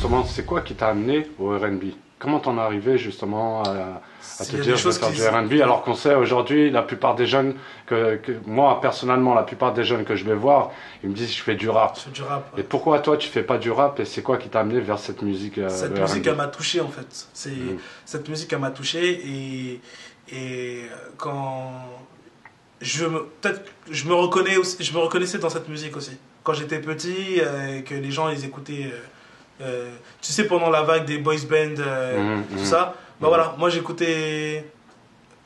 justement, c'est quoi qui t'a amené au R&B? Comment t'en es arrivé justement à te Il y a dire des je vais choses faire qui... du R&B alors qu'on sait aujourd'hui la plupart des jeunes moi personnellement la plupart des jeunes que je vais voir ils me disent je fais du rap. C'est du rap, Et ouais. pourquoi toi tu fais pas du rap et c'est quoi qui t'a amené vers cette musique Cette le musique, R&B? elle m'a touché en fait. Mhm, Cette musique, elle m'a touché et quand peut-être je me reconnais aussi, je me reconnaissais dans cette musique aussi. Quand j'étais petit, et que les gens ils écoutaient, tu sais, pendant la vague des boys band, mhm, tout mhm, ça, bah mhm, voilà, moi j'écoutais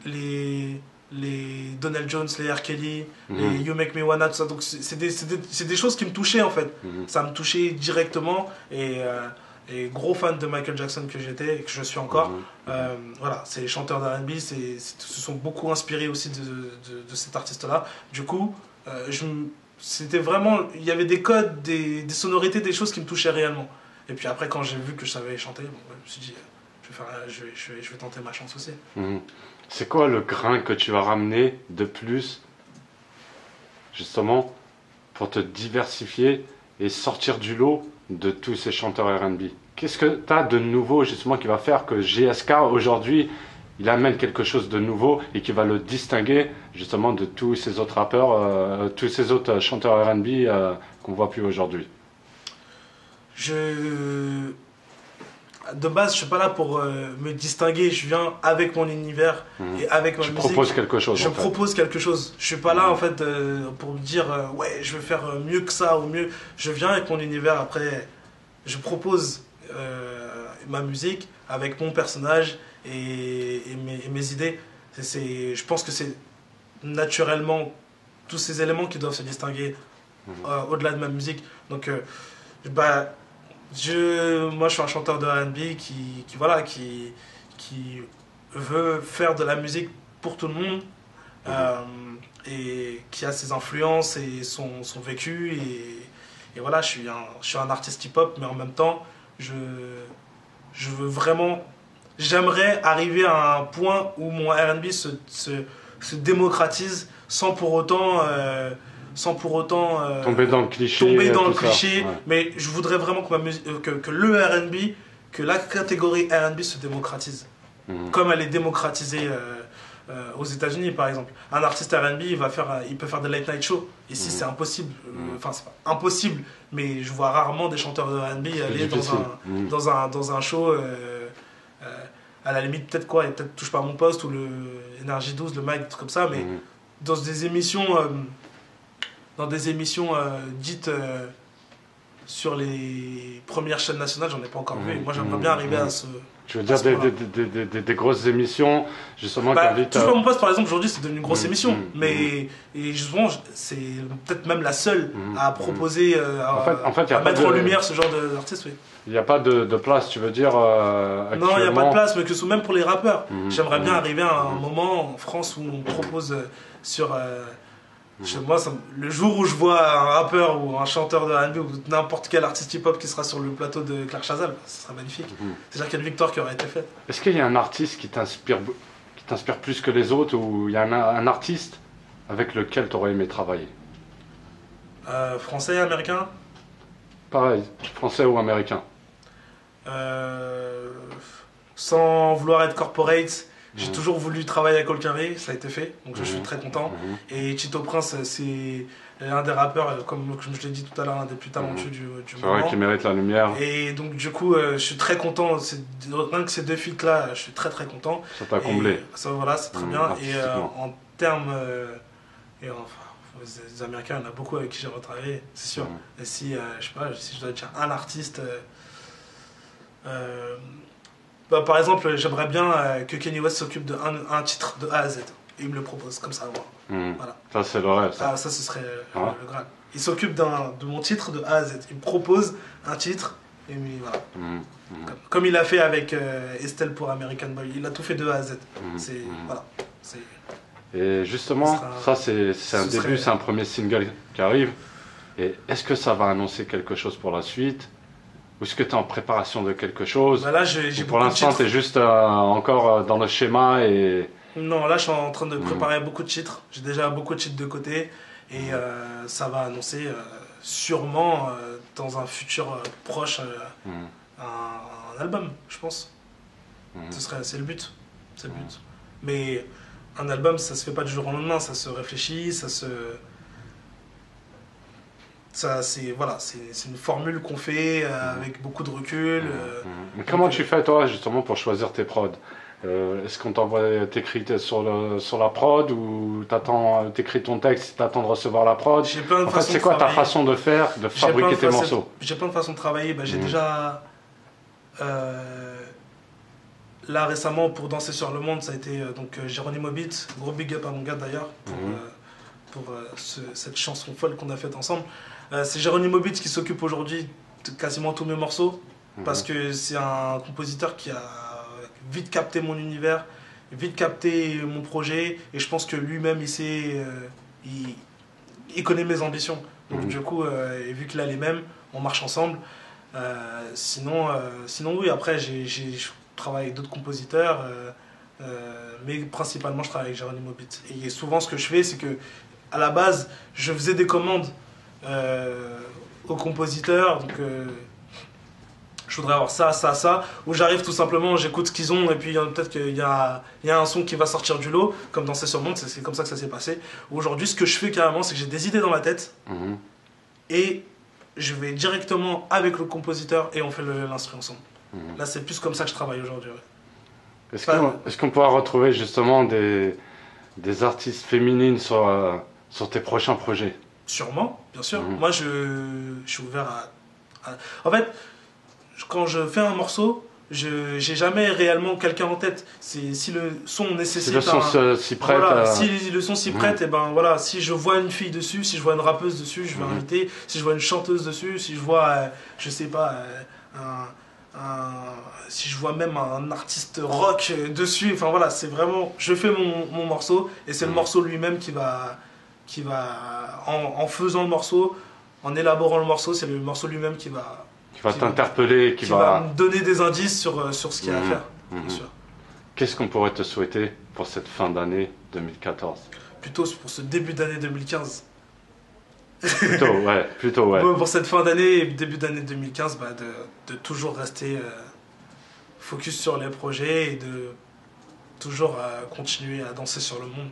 les, les Donald Jones, les R. Kelly, les mhm, You Make Me Wanna, tout ça. Donc c'est des choses qui me touchaient en fait. mhm, Ça me touchait directement et gros fan de Michael Jackson que j'étais et que je suis encore. mhm, mhm, Voilà, c'est les chanteurs d'R&B, se sont beaucoup inspirés aussi de cet artiste-là. Du coup, c'était vraiment, il y avait des codes, des sonorités, des choses qui me touchaient réellement. Et puis après, quand j'ai vu que je savais chanter, bon, ouais, je me suis dit, je vais tenter ma chance aussi. mhm. C'est quoi le grain que tu vas ramener de plus justement pour te diversifier et sortir du lot de tous ces chanteurs R&B? Qu'est-ce que tu as de nouveau justement qui va faire que GSK aujourd'hui il amène quelque chose de nouveau et qui va le distinguer justement de tous ces autres rappeurs, tous ces autres chanteurs R&B qu'on voit plus aujourd'hui? Je, de base, je suis pas là pour me distinguer. Je viens avec mon univers Mhm. et avec ma Tu proposes musique. quelque chose Je en fait. propose quelque chose. Je suis pas là en Mhm. fait pour me dire ouais, je vais faire mieux que ça ou mieux. Je viens avec mon univers. Après, je propose ma musique avec mon personnage et mes idées. Je pense que c'est naturellement tous ces éléments qui doivent se distinguer Mhm. au-delà de ma musique. Donc, bah, moi, je suis un chanteur de R&B voilà, qui veut faire de la musique pour tout le monde Mhm. euh, et qui a ses influences et son vécu. Et voilà, je suis un artiste hip-hop, mais en même temps, je, je veux vraiment. J'aimerais arriver à un point où mon R&B se démocratise sans pour autant Tomber dans le cliché, tomber dans le tout ça. cliché. Ouais. Mais je voudrais vraiment que le R&B, que la catégorie R&B se démocratise. Mhm. Comme elle est démocratisée aux États-Unis, par exemple. Un artiste R&B, il peut faire des late night shows. Ici, c'est Mhm. impossible. Mhm. Enfin, c'est pas impossible, mais je vois rarement des chanteurs de R&B C'est aller difficile. Mhm. dans un show. À la limite, peut-être quoi, et peut-être Touche pas à mon poste ou le Énergie 12, le Mag, des trucs comme ça, mais Mhm. dans des émissions, dans des émissions dites sur les premières chaînes nationales, j'en ai pas encore vu. Et Mhm. moi, j'aimerais bien Mhm. arriver Mhm. Tu veux à dire ce point-là. des grosses émissions justement qui Bah, invitent Touche pas à... à mon poste, par exemple, aujourd'hui, c'est devenu une grosse Mhm. émission. Mhm. Mhm. Mais et justement, c'est peut-être même la seule Mhm. à Mhm. proposer, En fait, il n'y a à pas mettre en de, lumière ce genre d'artiste, oui. il y a pas de place, tu veux dire, Non, il n'y a pas de actuellement. place, mais même pour les rappeurs. Mhm. J'aimerais bien Mhm. arriver à un Mhm. moment en France où on propose sur. Mhm. Moi, le jour où je vois un rappeur ou un chanteur de R&B ou n'importe quel artiste hip-hop qui sera sur le plateau de Claire Chazal, ce serait magnifique. Mhm. C'est-à-dire qu'il y a une victoire qui aurait été faite. Est-ce qu'il y a un artiste qui t'inspire plus que les autres ou il y a un artiste avec lequel tu aurais aimé travailler? Français, américain, Pareil, français ou américain? euh, sans vouloir être corporate, j'ai Mhm. toujours voulu travailler avec Olkari, ça a été fait, donc je suis Mhm. très content. Mhm. Et Tito Prince, c'est l'un des rappeurs, comme je l'ai dit tout à l'heure, un des plus Mhm. talentueux du C'est vrai moment. qu'il mérite la lumière. Et donc du coup, je suis très content. Rien que ces deux feats là, je suis très très content. Ça t'a Et comblé, ça voilà, c'est très bien. Et artistiquement. en termes, et enfin, les Américains, il y en a beaucoup avec qui j'ai retravaillé, c'est sûr. Mhm. Et si, je sais pas, si je dois dire un artiste, euh, bah, par exemple, j'aimerais bien que Kanye West s'occupe un titre de A à Z. Et il me le propose comme ça, moi. Mhm. Voilà. Ça, c'est le rêve, ça. Ah, ça, ce serait Ouais. le Graal. Il s'occupe de mon titre de A à Z. Il me propose un titre, et voilà. Mhm. Mhm. Comme il a fait avec Estelle pour American Boy. Il a tout fait de A à Z. Mhm. C'est, Mhm. voilà. C'est, Et justement, ça, c'est un ce début, serait- c'est un premier single qui arrive. Et est-ce que ça va annoncer quelque chose pour la suite? Ou est-ce que tu es en préparation de quelque chose? Bah là, Ou j'ai pour beaucoup de l'instant, titres. tu es juste encore dans le schéma et... Non, là, je suis en train de Mhm. préparer beaucoup de titres. J'ai déjà beaucoup de titres de côté. Et ça va annoncer sûrement dans un futur proche Mhm. un album, je pense. C'est le but. C'est le but. Mais un album, ça se fait pas du jour au lendemain, ça se réfléchit, c'est une formule qu'on fait avec beaucoup de recul. Mais comment tu fais toi justement pour choisir tes prods? Est-ce qu'on t'envoie, t'écris sur la prod ou t'écris ton texte, t'attends de recevoir la prod? J'ai plein de En fait, façons c'est de quoi ta travailler. façon de faire, de fabriquer tes morceaux? J'ai plein de façons de travailler. J'ai déjà là récemment pour Danser sur le monde, ça a été Geronimo Beat, gros big up à mon gars d'ailleurs pour cette chanson folle qu'on a faite ensemble. C'est Geronimo Beat qui s'occupe aujourd'hui de quasiment tous mes morceaux parce que c'est un compositeur qui a vite capté mon univers, vite capté mon projet et je pense que lui-même il connaît mes ambitions. Donc du coup, et vu qu'il a les mêmes, on marche ensemble. Sinon oui, après je travaille avec d'autres compositeurs, mais principalement je travaille avec Geronimo Beat. Et souvent ce que je fais, c'est que à la base, je faisais des commandes aux compositeurs, donc je voudrais avoir ça, ou j'arrive tout simplement, j'écoute ce qu'ils ont, et puis peut-être qu'il y a un son qui va sortir du lot, comme dans C'est sur le monde, c'est comme ça que ça s'est passé. Aujourd'hui, ce que je fais carrément, c'est que j'ai des idées dans ma tête, et je vais directement avec le compositeur, et on fait l'instru ensemble. Là, c'est plus comme ça que je travaille aujourd'hui. Ouais. Est-ce qu'on pourra retrouver justement des artistes féminines sur tes prochains projets? Sûrement, bien sûr. Moi, je suis ouvert à... En fait, quand je fais un morceau, j'ai jamais réellement quelqu'un en tête. Si le son nécessite... Si le son s'y prête... Voilà, si le son s'y prête, et ben voilà, si je vois une fille dessus, si je vois une rappeuse dessus, je vais inviter. Si je vois une chanteuse dessus, si je vois, je sais pas, si je vois même un artiste rock dessus, enfin voilà, c'est vraiment... Je fais mon morceau, et c'est le morceau lui-même qui va en faisant le morceau, en élaborant le morceau, c'est le morceau lui-même qui va t'interpeller, qui va me donner des indices sur ce qu'il y a à faire, bien sûr. Qu'est-ce qu'on pourrait te souhaiter pour cette fin d'année 2014? Plutôt pour ce début d'année 2015. Plutôt, ouais. Pour cette fin d'année et début d'année 2015, de toujours rester focus sur les projets et de toujours continuer à danser sur le monde.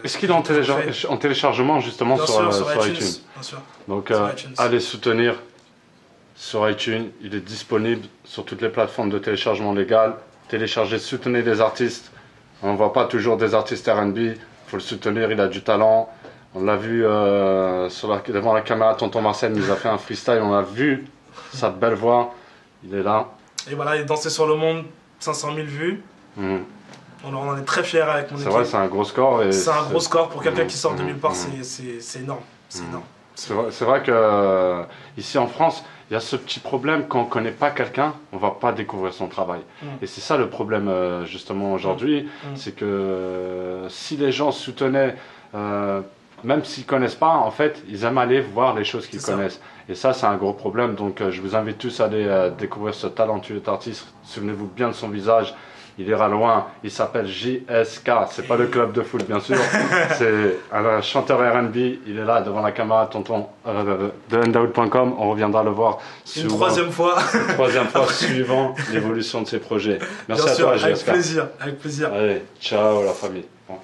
Est-ce qu'il est en téléchargement justement sur iTunes? Bien sûr. Donc iTunes. allez soutenir sur iTunes, il est disponible sur toutes les plateformes de téléchargement légal. Téléchargez, soutenez des artistes. On ne voit pas toujours des artistes R&B, il faut le soutenir, il a du talent. On l'a vu devant la caméra, Tonton Marcel nous a fait un freestyle, on a vu sa belle voix, il est là. Et voilà, il est dansé sur le monde, 500 000 vues. On en est très fiers avec mon équipe. C'est vrai, c'est un gros score. C'est un gros score pour quelqu'un qui sort de nulle part, c'est énorme. C'est énorme. C'est vrai que ici en France, il y a ce petit problème, quand on ne connaît pas quelqu'un, on ne va pas découvrir son travail. Et c'est ça le problème justement aujourd'hui, c'est que si les gens soutenaient, même s'ils ne connaissent pas, en fait, ils aiment aller voir les choses qu'ils connaissent. Et ça, c'est un gros problème. Donc je vous invite tous à aller découvrir ce talentueux artiste. Souvenez-vous bien de son visage. Il ira loin, il s'appelle JSK, c'est pas le club de foot bien sûr, c'est un chanteur R&B, il est là devant la caméra, tonton de Undaoud.com, on reviendra le voir une troisième fois suivant l'évolution de ses projets. Merci bien à sûr, toi JSK. Avec plaisir. Allez, ciao la famille. Bon.